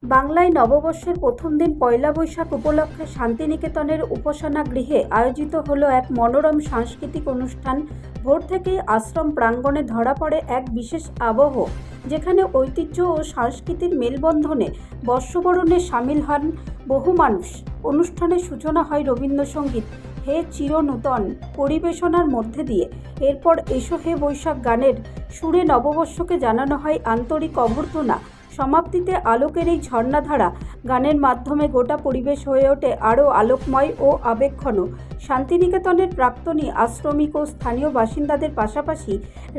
বাংলায় নববর্ষের প্রথম দিন পয়লা বৈশাখ উপলক্ষে শান্তিনিকেতনের উপাসনা গৃহে আয়োজিত হলো এক মনোরম সাংস্কৃতিক অনুষ্ঠান। ভোর থেকেই আশ্রম প্রাঙ্গণে ধরা পড়ে এক বিশেষ আবহ, যেখানে ঐতিহ্য ও সংস্কৃতির মেলবন্ধনে বর্ষবরণে সামিল হন বহু মানুষ। অনুষ্ঠানের সূচনা হয় রবীন্দ্রসঙ্গীত হে চিরনূতন পরিবেশনার মধ্যে দিয়ে। এরপর এসো হে বৈশাখ গানের সুরে নববর্ষকে জানানো হয় আন্তরিক অভ্যর্থনা। সমাপ্তিতে আলোকের এই ঝর্ণাধারা গানের মাধ্যমে গোটা পরিবেশ হয়ে ওঠে আরও আলোকময় ও আবেগঘন। শান্তিনিকেতনের প্রাক্তনী আশ্রমিক ও স্থানীয় বাসিন্দাদের পাশাপাশি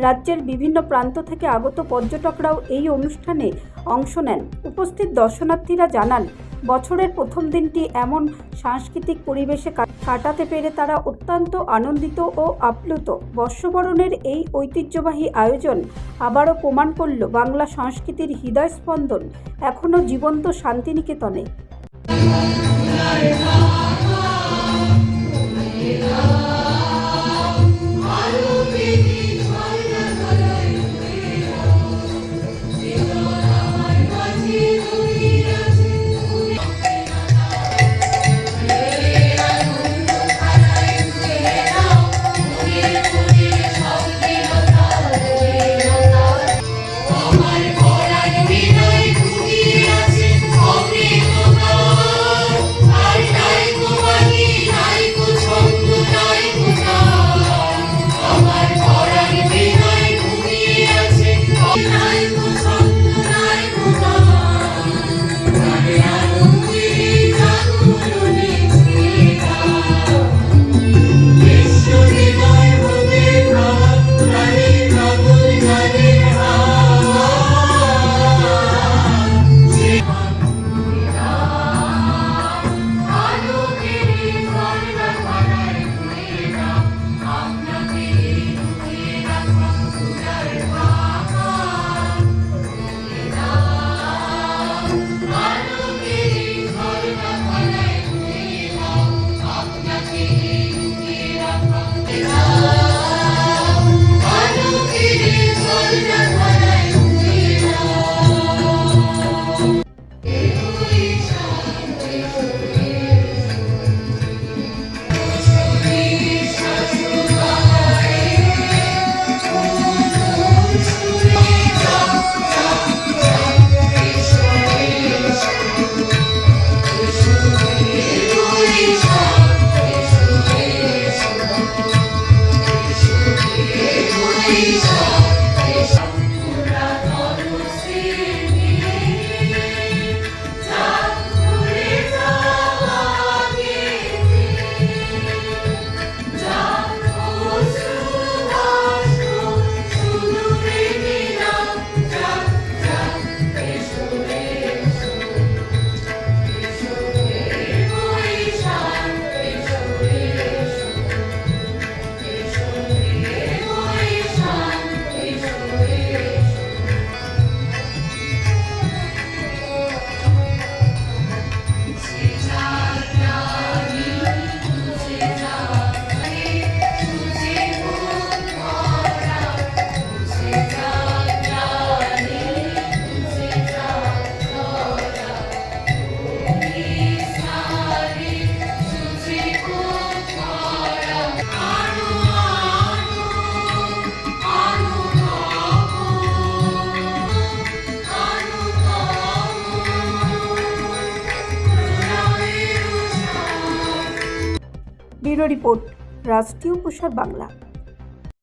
রাজ্যের বিভিন্ন প্রান্ত থেকে আগত পর্যটকরাও এই অনুষ্ঠানে অংশ নেন। উপস্থিত দর্শনার্থীরা জানান, বছরের প্রথম দিনটি এমন সাংস্কৃতিক পরিবেশে কাটাতে পেরে তারা অত্যন্ত আনন্দিত ও আপ্লুত। বর্ষবরণের এই ঐতিহ্যবাহী আয়োজন আবারও প্রমাণ করল বাংলা সংস্কৃতির হৃদয়স্পন্দন এখনও জীবন্ত শান্তিনিকেতনে। ব্যুরো রিপোর্ট, রাষ্ট্রীয় প্রসার বাংলা।